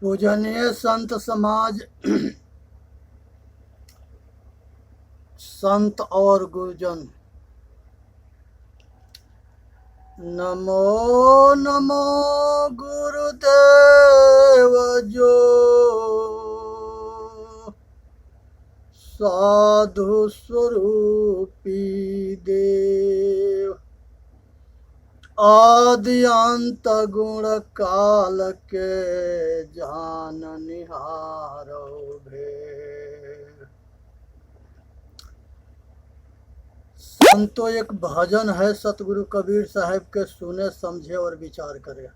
पूजनीय संत समाज, संत और गुरुजन, नमो नमो गुरुदेव जो साधु स्वरूपी देव, आदि अंत गुण काल के जान निहारो भेद। संतो एक भजन है सतगुरु कबीर साहब के, सुने समझे और विचार करे।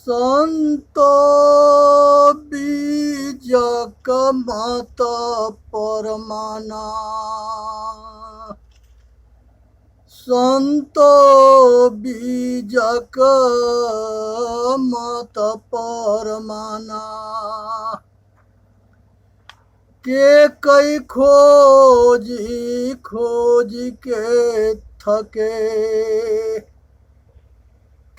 संतो बीज मत परमाना, संतो बीज मत परमाना, के कई खोजी खोजी के थके,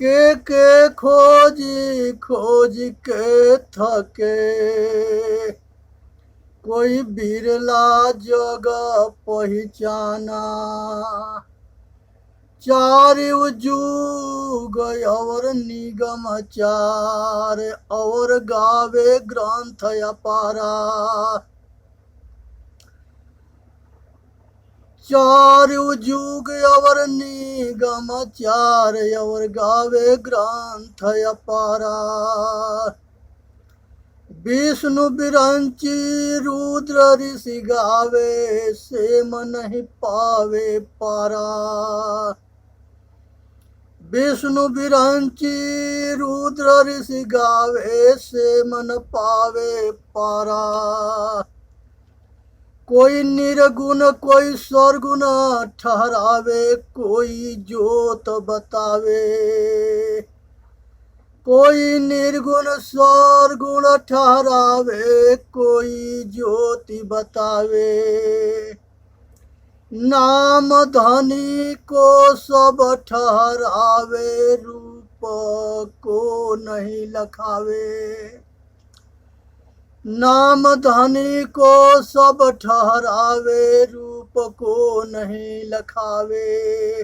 के खोजी खोजी के थके, कोई बिरला जग पहचाना। चार जुग और निगम चार, और गावे ग्रंथ अपारा। चार जुग और निगम चार, और गावे ग्रंथ अपारा। विष्णु बिरंची रुद्र ऋषि गावे, से मन नहीं पावे पारा। विष्णु बिरंची रुद्र ऋषि गावे, से मन पावे पारा। कोई निर्गुण कोई सरगुण ठहरावे, कोई ज्योत बतावे। कोई निर्गुण सरगुण ठहरावे, कोई ज्योति बतावे। नाम धनी को सब ठहरावे, रूप को नहीं लखावे। नाम धनी को सब ठहरावे, रूप को नहीं लखावे।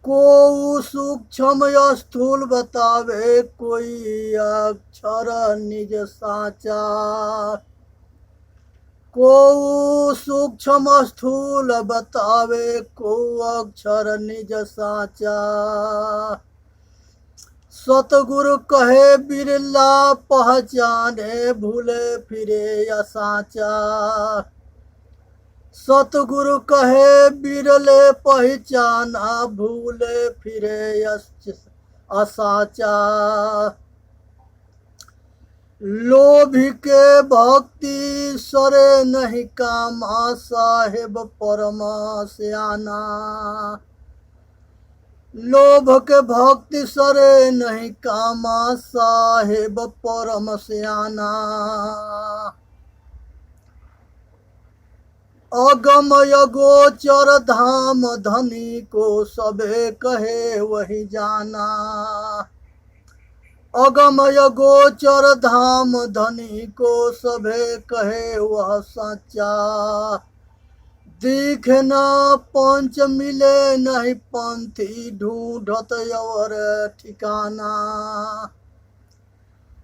को सूक्ष्म स्थूल बतावे, कोई अक्षर निज साचा। को सूक्ष्म स्थूल बतावे, को अक्षर निज साचा। सतगुरु कहे बिरला पहचाने, भूले फिरे या साचा। सतगुरु कहे बिरले पहचाना, भूले फिरे असाचा। लोभी के भक्ति सरे नहीं कामा, साहेब परमा श्याना। लोभ के भक्ति सरे नहीं कामा, साहेब परम श्याना। अगमय गोचर धाम धनी को, सबे कहे वही जाना। अगमय गोचर धाम धनी को, सबे कहे वह सच्चा। दिखे न पंच मिले नहीं पंथी, ढूंढत और ठिकाना।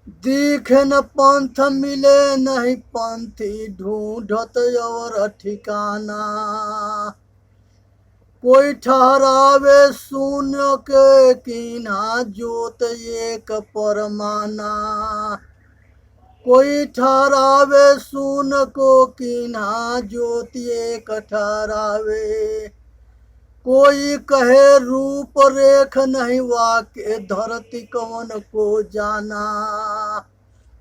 दिखे न पंथ मिले नहीं पंथी, ढूंढत और ठिकाना। कोई ठहरावे शून्य के कीना, ज्योत एक परमाना। कोई ठहरावे शून्य को कीना, ज्योति एक ठहरावे। कोई कहे रूप रेख नहीं वाके, धरती कवन को जाना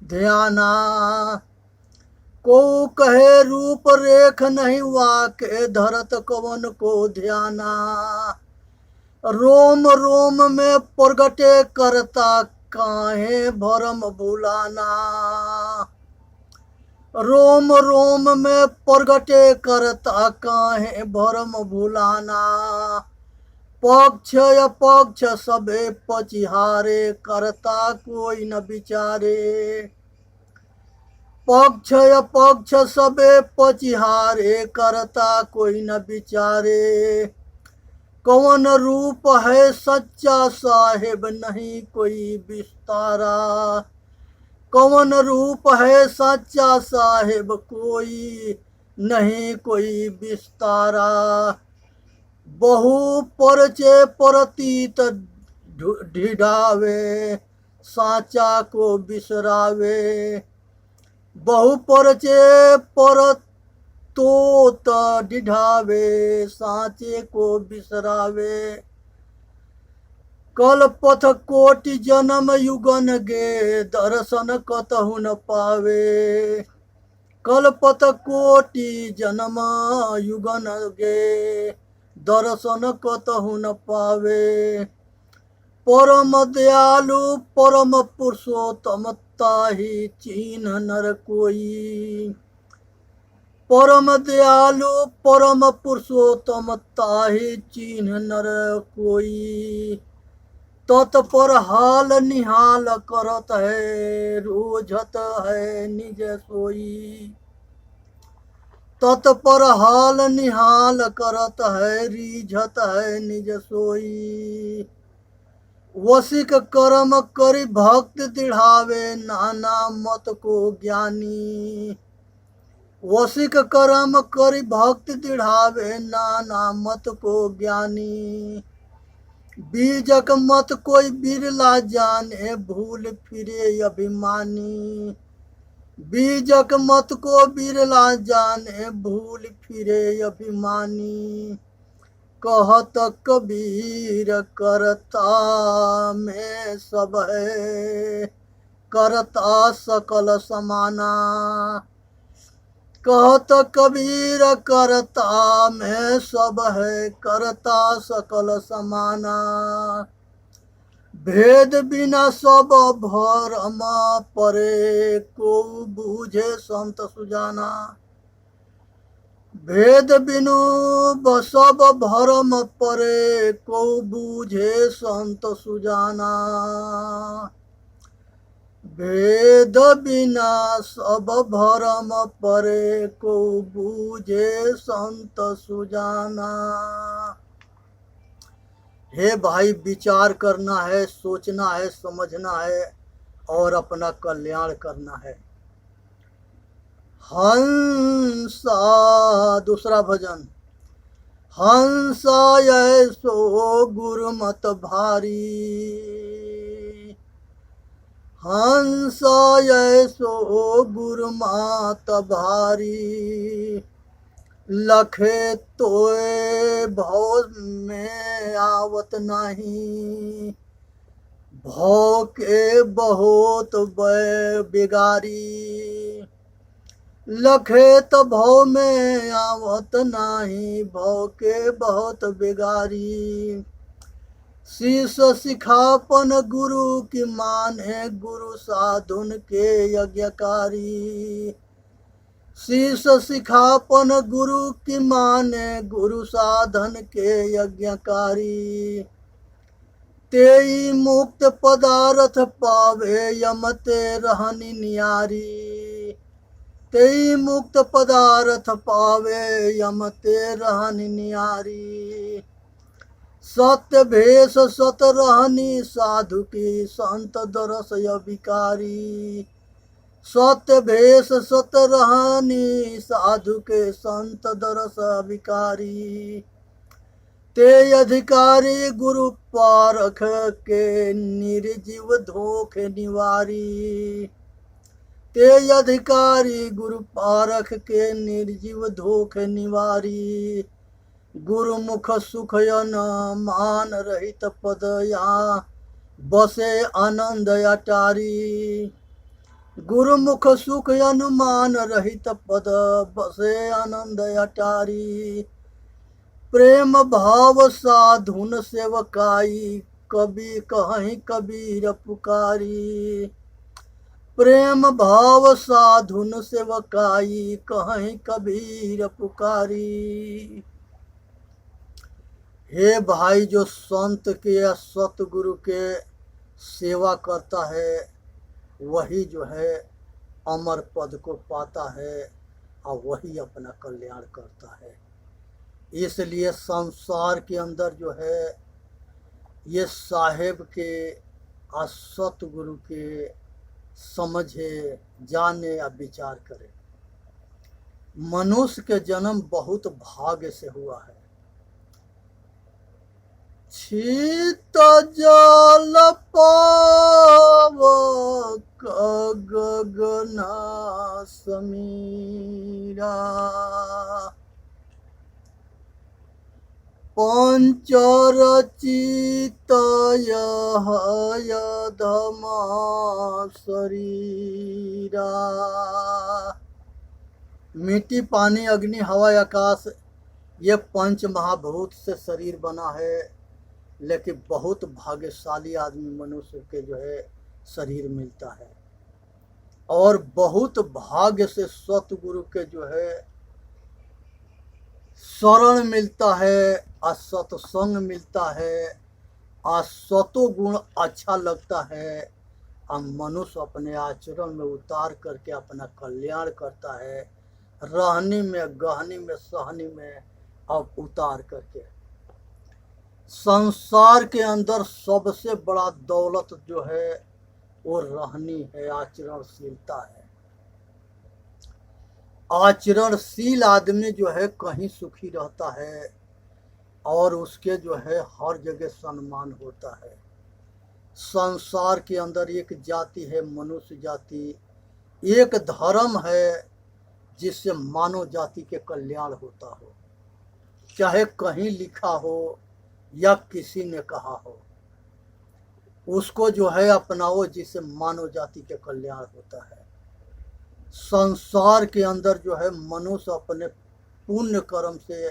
ध्याना। को कहे रूप रेख नहीं वाके, धरत कवन को ध्याना। रोम रोम में प्रगटे करता, काहे भरम भुलाना। रोम रोम में प्रगटे करता, काहे भरम भुलाना। पक्ष अपक्ष सबे पचिहारे, करता कोई न विचारे। पक्ष अपक्ष सबे पचिहारे, करता कोई न विचारे। कौन रूप है सच्चा साहेब, नहीं कोई विस्तारा। कौन रूप है सच्चा साहेब, कोई नहीं कोई विस्तारा। बहु परचे परतीत ढिढावे, साचा को बिसरावे। बहु परचे परत तोत ढिढावे, साचे को बिसरावे। कल पथ कोटि जन्म युगन गे, दर्शन कतहु न पावे। कल पथ कोटि जन्म युगन गे, दर्शन कतहु न पावे। परम दयालु परम पुरुषोत्तम, ताहि चिन्ह नर कोई। परम दयालु परम पुरुषोत्तम, ताहि चिन्ह नर कोई। तत्पर हाल निहाल करत है, रोझत है निज सोई। तत्पर हाल निहाल करत है, रीझत है निज सोई। वसिक कर्म करि भक्त दृढ़ावे, नाना मत को ज्ञानी। वसिक कर्म करि भक्त दृढ़ावे, नाना मत को ज्ञानी। बीजक मत कोई बिरला जाने, भूल फिरे अभिमानी। बीजक मत को बिरला जाने, भूल फिरे अभिमानी। कहत कबीर करता में सब है, करता सकल समाना। कहत कबीर करता में सब है, करता सकल समाना। भेद बिना सब भरम परे, को बूझे संत सुजाना। भेद बिनु सब भरम परे, को बूझे संत सुजाना। भेद बिना सब भरम परे, को बूझे संत सुजाना। हे भाई, विचार करना है, सोचना है, समझना है और अपना कल्याण करना है। हंसा, दूसरा भजन। हंसा ऐसो गुरुमत भारी, हंसा ऐसो गुरुमत भारी। लखे तोए भव में आवत नहीं, भव के बहुत बिगारी। लखे तो भव में आवत नाही, भव के बहुत बिगारी। शीश सिखापन गुरु की माने, गुरु साधुन के यज्ञकारी। शीश सिखापन गुरु की माने, गुरु साधन के यज्ञकारी। तेई मुक्त पदार्थ पावे, यमते रहनी नियारी। तेई मुक्त पदार्थ पावे, यमते रहनी नियारी। सत्य भेष सत रहनी, साधु की संत दरस विकारी। सत्य भेष सत रहनी, साधु के संत दरस विकारी। ते अधिकारी गुरु पारख के, निर्जीव धोखे निवारी। ते अधिकारी गुरु पारख के, निर्जीव धोखे निवारी। गुरुमुख सुखयन मान रहित पद, यहाँ बसे आनंद अटारी। गुरुमुख सुख अनुमान रहित पद, बसे आनंद अटारी। प्रेम भाव साधुन सेवकाई, कभी कहीं कबीर पुकारी। प्रेम भाव साधुन सेवकाई, कहीं कबीर पुकारी। हे भाई, जो संत के या सतगुरु के सेवा करता है वही जो है अमर पद को पाता है और वही अपना कल्याण करता है। इसलिए संसार के अंदर जो है ये साहेब के और सतगुरु के समझे, जाने या विचार करे। मनुष्य के जन्म बहुत भाग्य से हुआ है। शीत जल पावक गगना समीरा, पंचरचित यह यधमा शरीरा। मिट्टी, पानी, अग्नि, हवा, आकाश, ये पंच महाभूत से शरीर बना है। लेकिन बहुत भाग्यशाली आदमी मनुष्य के जो है शरीर मिलता है, और बहुत भाग्य से सतगुरु के जो है शरण मिलता है, और सत्संग मिलता है, और सतो गुण अच्छा लगता है, और मनुष्य अपने आचरण में उतार करके अपना कल्याण करता है, रहनी में, गहनी में, सहनी में अब उतार करके। संसार के अंदर सबसे बड़ा दौलत जो है वो रहनी है, आचरणशीलता है। आचरणशील आदमी जो है कहीं सुखी रहता है और उसके जो है हर जगह सम्मान होता है। संसार के अंदर एक जाति है मनुष्य जाति, एक धर्म है जिससे मानव जाति के कल्याण होता हो, चाहे कहीं लिखा हो या किसी ने कहा हो, उसको जो है अपनाओ, जिससे मानव जाति के कल्याण होता है। संसार के अंदर जो है मनुष्य अपने पुण्य कर्म से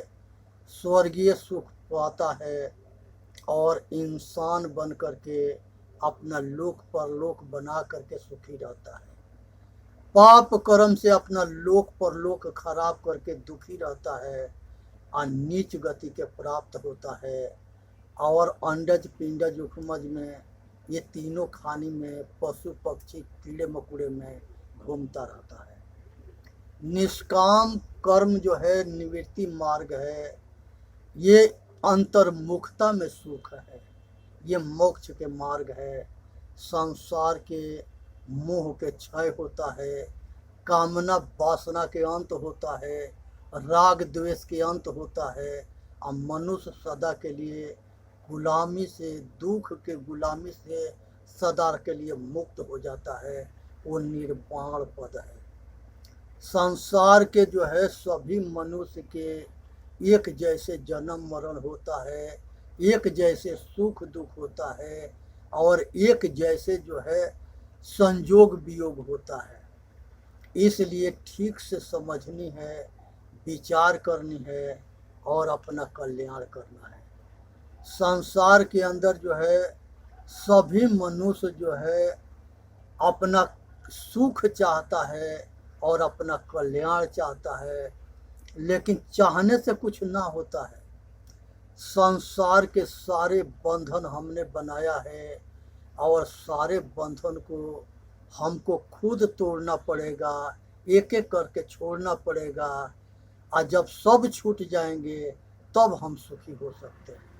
स्वर्गीय सुख पाता है और इंसान बन करके अपना लोक परलोक बना करके सुखी रहता है। पाप कर्म से अपना लोक परलोक खराब करके दुखी रहता है और नीच गति के प्राप्त होता है, और अंडज पिंडज उपमज में ये तीनों खानी में पशु पक्षी कीड़े मकोड़े में घूमता रहता है। निष्काम कर्म जो है निवृत्ति मार्ग है, ये अंतर्मुखता में सुख है, ये मोक्ष के मार्ग है। संसार के मोह के क्षय होता है, कामना वासना के अंत होता है, राग द्वेष के अंत होता है, और मनुष्य सदा के लिए गुलामी से, दुख के गुलामी से सदा के लिए मुक्त हो जाता है। वो निर्वाण पद है। संसार के जो है सभी मनुष्य के एक जैसे जन्म मरण होता है, एक जैसे सुख दुख होता है, और एक जैसे जो है संयोग वियोग होता है। इसलिए ठीक से समझनी है, विचार करनी है और अपना कल्याण करना है। संसार के अंदर जो है सभी मनुष्य जो है अपना सुख चाहता है और अपना कल्याण चाहता है, लेकिन चाहने से कुछ ना होता है। संसार के सारे बंधन हमने बनाया है और सारे बंधन को हमको खुद तोड़ना पड़ेगा, एक एक करके छोड़ना पड़ेगा, और जब सब छूट जाएंगे तब हम सुखी हो सकते हैं।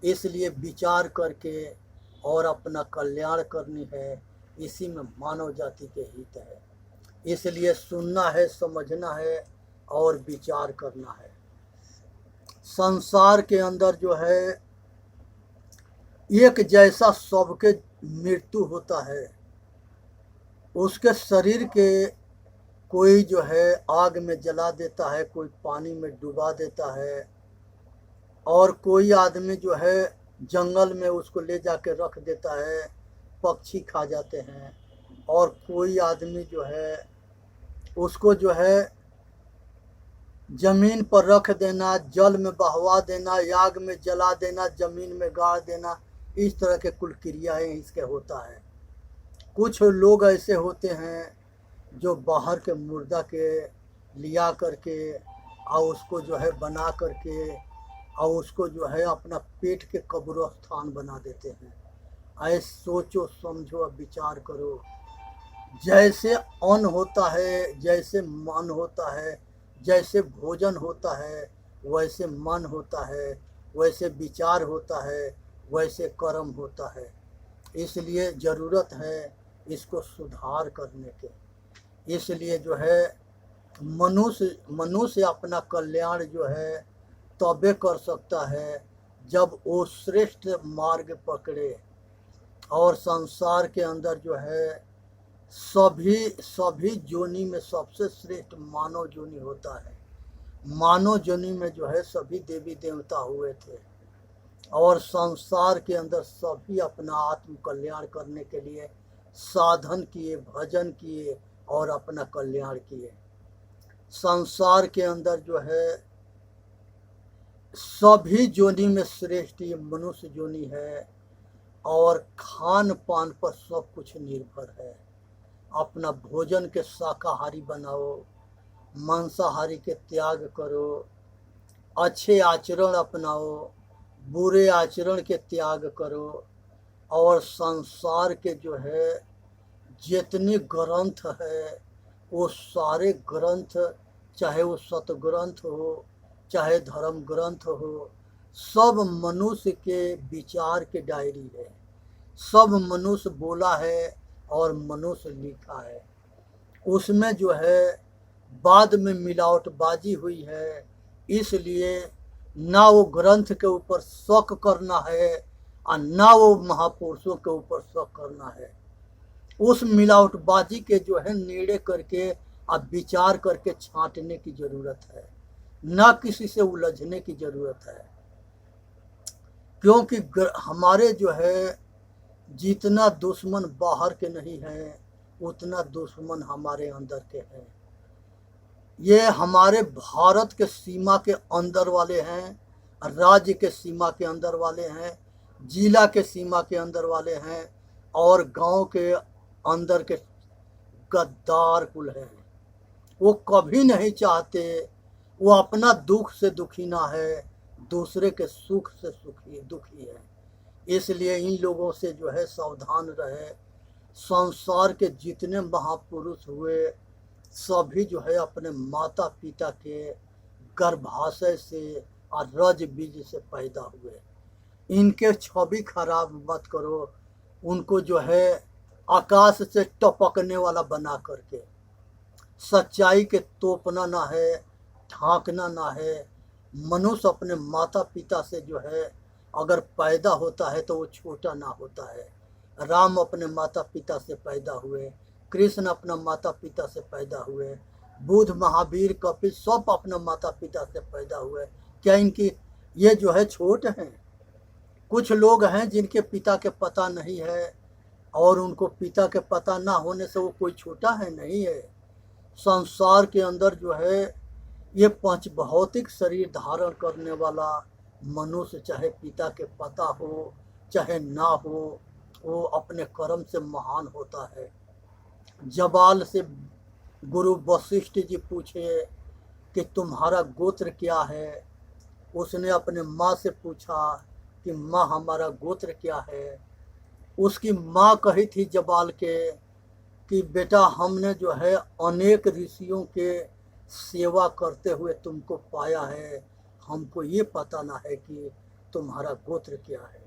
इसलिए विचार करके और अपना कल्याण करनी है, इसी में मानव जाति के हित है। इसलिए सुनना है, समझना है और विचार करना है। संसार के अंदर जो है एक जैसा सबके मृत्यु होता है। उसके शरीर के कोई जो है आग में जला देता है, कोई पानी में डुबा देता है, और कोई आदमी जो है जंगल में उसको ले जाके रख देता है, पक्षी खा जाते हैं, और कोई आदमी जो है उसको जो है जमीन पर रख देना, जल में बहवा देना, आग में जला देना, जमीन में गाड़ देना, इस तरह के कुल क्रियाएं इसके होता है। कुछ लोग ऐसे होते हैं जो बाहर के मुर्दा के लिया करके और उसको जो है बना करके और उसको जो है अपना पेट के कब्रिस्तान बना देते हैं। ऐसे सोचो समझो अब विचार करो। जैसे अन्न होता है, जैसे मन होता है, जैसे भोजन होता है, वैसे मन होता है, वैसे विचार होता है, वैसे कर्म होता है। इसलिए ज़रूरत है इसको सुधार करने के। इसलिए जो है मनुष्य अपना कल्याण जो है तबे कर सकता है जब वो श्रेष्ठ मार्ग पकड़े। और संसार के अंदर जो है सभी सभी जोनि में सबसे श्रेष्ठ मानव जोनि होता है। मानव जोनि में जो है सभी देवी देवता हुए थे और संसार के अंदर सभी अपना आत्म कल्याण करने के लिए साधन किए, भजन किए और अपना कल्याण किए। संसार के अंदर जो है सभी जोनि में श्रेष्ठ ये मनुष्य जोनि है और खान पान पर सब कुछ निर्भर है। अपना भोजन के शाकाहारी बनाओ, मांसाहारी के त्याग करो, अच्छे आचरण अपनाओ, बुरे आचरण के त्याग करो और संसार के जो है जितने ग्रंथ है वो सारे ग्रंथ, चाहे वो सतग्रंथ हो चाहे धर्म ग्रंथ हो, सब मनुष्य के विचार के डायरी है। सब मनुष्य बोला है और मनुष्य लिखा है। उसमें जो है बाद में मिलावटबाजी हुई है, इसलिए ना वो ग्रंथ के ऊपर शक करना है और ना वो महापुरुषों के ऊपर शक करना है। उस मिलावटबाजी के जो है नेड़े करके अब विचार करके छांटने की जरूरत है, ना किसी से उलझने की जरूरत है। क्योंकि हमारे जो है जितना दुश्मन बाहर के नहीं है उतना दुश्मन हमारे अंदर के हैं। ये हमारे भारत के सीमा के अंदर वाले हैं, राज्य के सीमा के अंदर वाले हैं, जिला के सीमा के अंदर वाले हैं और गांव के अंदर के गद्दार कुल हैं। वो कभी नहीं चाहते, वो अपना दुख से दुखी ना है, दूसरे के सुख से दुखी है। इसलिए इन लोगों से जो है सावधान रहे। संसार के जितने महापुरुष हुए सभी जो है अपने माता पिता के गर्भाशय से और रज बीज से पैदा हुए। इनके छवि खराब मत करो, उनको जो है आकाश से टपकने वाला बना करके। सच्चाई के तोपना ना है, ढांकना ना है। मनुष्य अपने माता पिता से जो है अगर पैदा होता है तो वो छोटा ना होता है। राम अपने माता पिता से पैदा हुए, कृष्ण अपना माता पिता से पैदा हुए, बुद्ध महावीर कपिल सब अपने माता पिता से पैदा हुए। क्या इनकी ये जो है छोट हैं? कुछ लोग हैं जिनके पिता के पता नहीं है और उनको पिता के पता ना होने से वो कोई छोटा है नहीं है। संसार के अंदर जो है ये पंच भौतिक शरीर धारण करने वाला मनुष्य चाहे पिता के पता हो चाहे ना हो, वो अपने कर्म से महान होता है। जबाल से गुरु वशिष्ठ जी पूछे कि तुम्हारा गोत्र क्या है? उसने अपने माँ से पूछा कि माँ हमारा गोत्र क्या है? उसकी माँ कही थी जबाल के कि बेटा हमने जो है अनेक ऋषियों के सेवा करते हुए तुमको पाया है, हमको ये पता ना है कि तुम्हारा गोत्र क्या है।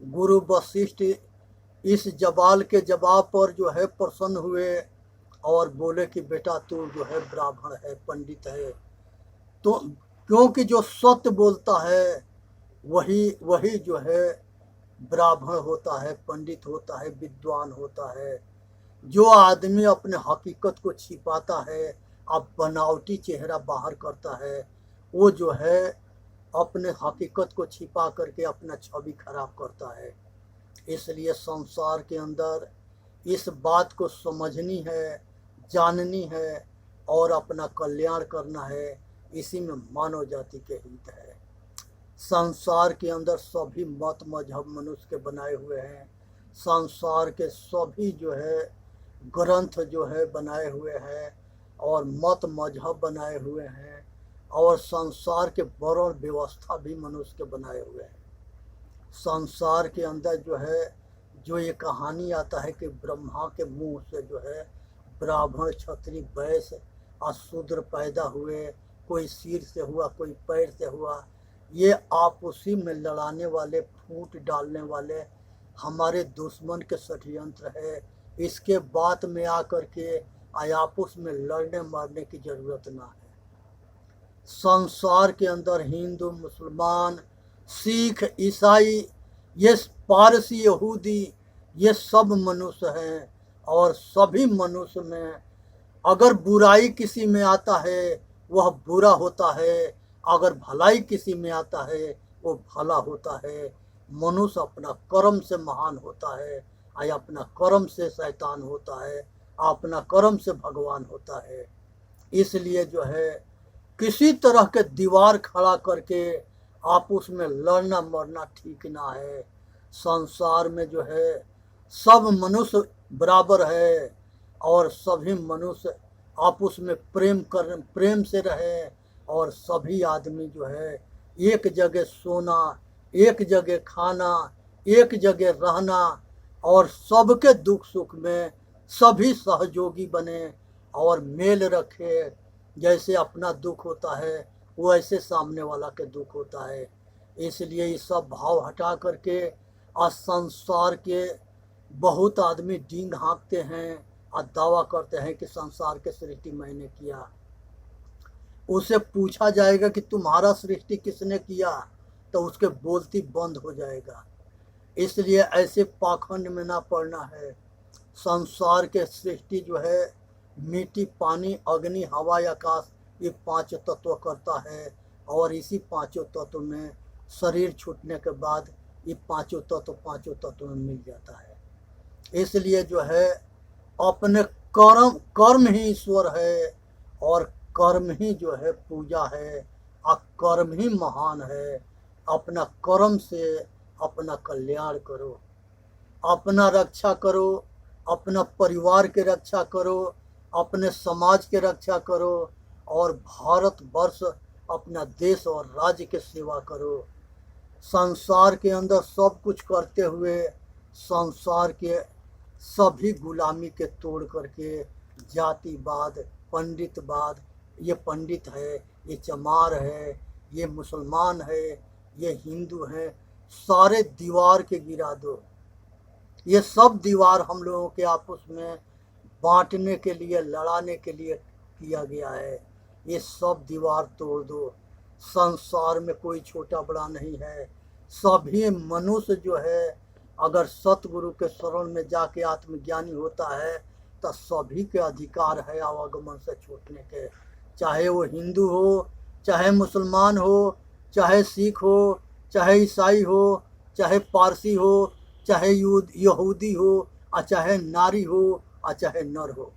गुरु वशिष्ठ इस जबाल के जवाब पर जो है प्रसन्न हुए और बोले कि बेटा तू जो है ब्राह्मण है, पंडित है। तो क्योंकि जो सत्य बोलता है वही जो है ब्राह्मण होता है, पंडित होता है, विद्वान होता है। जो आदमी अपने हकीकत को छिपाता है, अब बनावटी चेहरा बाहर करता है, वो जो है अपने हकीकत को छिपा करके अपना छवि खराब करता है। इसलिए संसार के अंदर इस बात को समझनी है, जाननी है और अपना कल्याण करना है। इसी में मानव जाति के हित है। संसार के अंदर सभी मत मजहब मनुष्य के बनाए हुए हैं। संसार के सभी जो है ग्रंथ जो है बनाए हुए हैं और मत मजहब बनाए हुए हैं और संसार के वर्ण व्यवस्था भी मनुष्य के बनाए हुए हैं। संसार के अंदर जो है, जो ये कहानी आता है कि ब्रह्मा के मुंह से जो है ब्राह्मण, क्षत्रिय, वैश्य और शूद्र पैदा हुए, कोई सिर से हुआ, कोई पैर से हुआ। ये आपसी में लड़ाने वाले, फूट डालने वाले हमारे दुश्मन के षड्यंत्र है। इसके बाद में आकर के आपस में लड़ने मारने की जरूरत ना है। संसार के अंदर हिंदू, मुसलमान, सिख, ईसाई, ये पारसी, यहूदी, ये सब मनुष्य हैं। और सभी मनुष्य में अगर बुराई किसी में आता है वह बुरा होता है, अगर भलाई किसी में आता है वो भला होता है। मनुष्य अपना कर्म से महान होता है, या अपना कर्म से शैतान होता है, अपना कर्म से भगवान होता है। इसलिए जो है किसी तरह के दीवार खड़ा करके आपस में लड़ना मरना ठीक ना है। संसार में जो है सब मनुष्य बराबर है और सभी मनुष्य आपस में प्रेम से रहे। और सभी आदमी जो है एक जगह सोना, एक जगह खाना, एक जगह रहना और सबके दुख सुख में सभी सहयोगी बने और मेल रखे। जैसे अपना दुख होता है वैसे सामने वाला के दुख होता है। इसलिए ये सब भाव हटा करके आज संसार के बहुत आदमी डींग हाँकते हैं और दावा करते हैं कि संसार के सृष्टि मैंने किया। उसे पूछा जाएगा कि तुम्हारा सृष्टि किसने किया, तो उसके बोलती बंद हो जाएगा। इसलिए ऐसे पाखंड में ना पड़ना है। संसार के सृष्टि जो है मिट्टी, पानी, अग्नि, हवा, आकाश, ये 5 तत्व करता है। और इसी 5 तत्व में शरीर छूटने के बाद ये 5 तत्व में मिल जाता है। इसलिए जो है अपने कर्म ही ईश्वर है और कर्म ही जो है पूजा है और कर्म ही महान है। अपना कर्म से अपना कल्याण करो, अपना रक्षा करो, अपना परिवार के रक्षा करो, अपने समाज के रक्षा करो और भारत वर्ष अपना देश और राज्य के सेवा करो। संसार के अंदर सब कुछ करते हुए संसार के सभी गुलामी के तोड़ करके जातिवाद, पंडितवाद, ये पंडित है, ये चमार है, ये मुसलमान है, ये हिंदू है, सारे दीवार के गिरा दो। ये सब दीवार हम लोगों के आपस में बांटने के लिए, लड़ाने के लिए किया गया है। ये सब दीवार तोड़ दो। संसार में कोई छोटा बड़ा नहीं है। सभी मनुष्य जो है अगर सतगुरु के शरण में जाके आत्मज्ञानी होता है तो सभी के अधिकार है आवागमन से छूटने के। चाहे वो हिंदू हो, चाहे मुसलमान हो, चाहे सिख हो, चाहे ईसाई हो, चाहे पारसी हो, चाहे यहूदी हो, और चाहे नारी हो, और चाहे नर हो,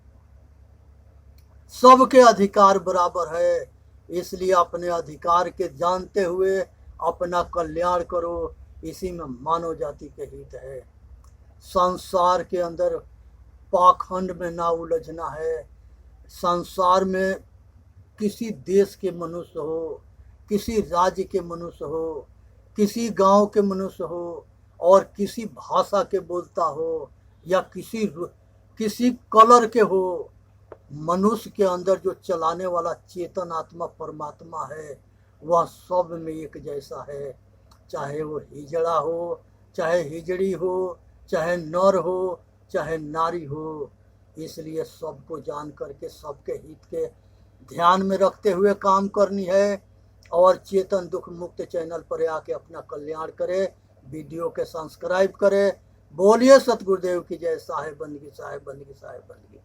सबके अधिकार बराबर है। इसलिए अपने अधिकार के जानते हुए अपना कल्याण करो, इसी में मानव जाति के हित है। संसार के अंदर पाखंड में ना उलझना है। संसार में किसी देश के मनुष्य हो, किसी राज्य के मनुष्य हो, किसी गांव के मनुष्य हो और किसी भाषा के बोलता हो या किसी कलर के हो, मनुष्य के अंदर जो चलाने वाला चेतन आत्मा परमात्मा है वह सब में एक जैसा है। चाहे वो हिजड़ा हो, चाहे हिजड़ी हो, चाहे नर हो, चाहे नारी हो। इसलिए सबको जान करके सबके हित के ध्यान में रखते हुए काम करनी है और चेतन दुख मुक्त चैनल पर आके अपना कल्याण करे। वीडियो के सब्सक्राइब करे। बोलिए सतगुरुदेव की जय। साहेब बंदगी, साहेब बंदगी, साहेब बंदगी।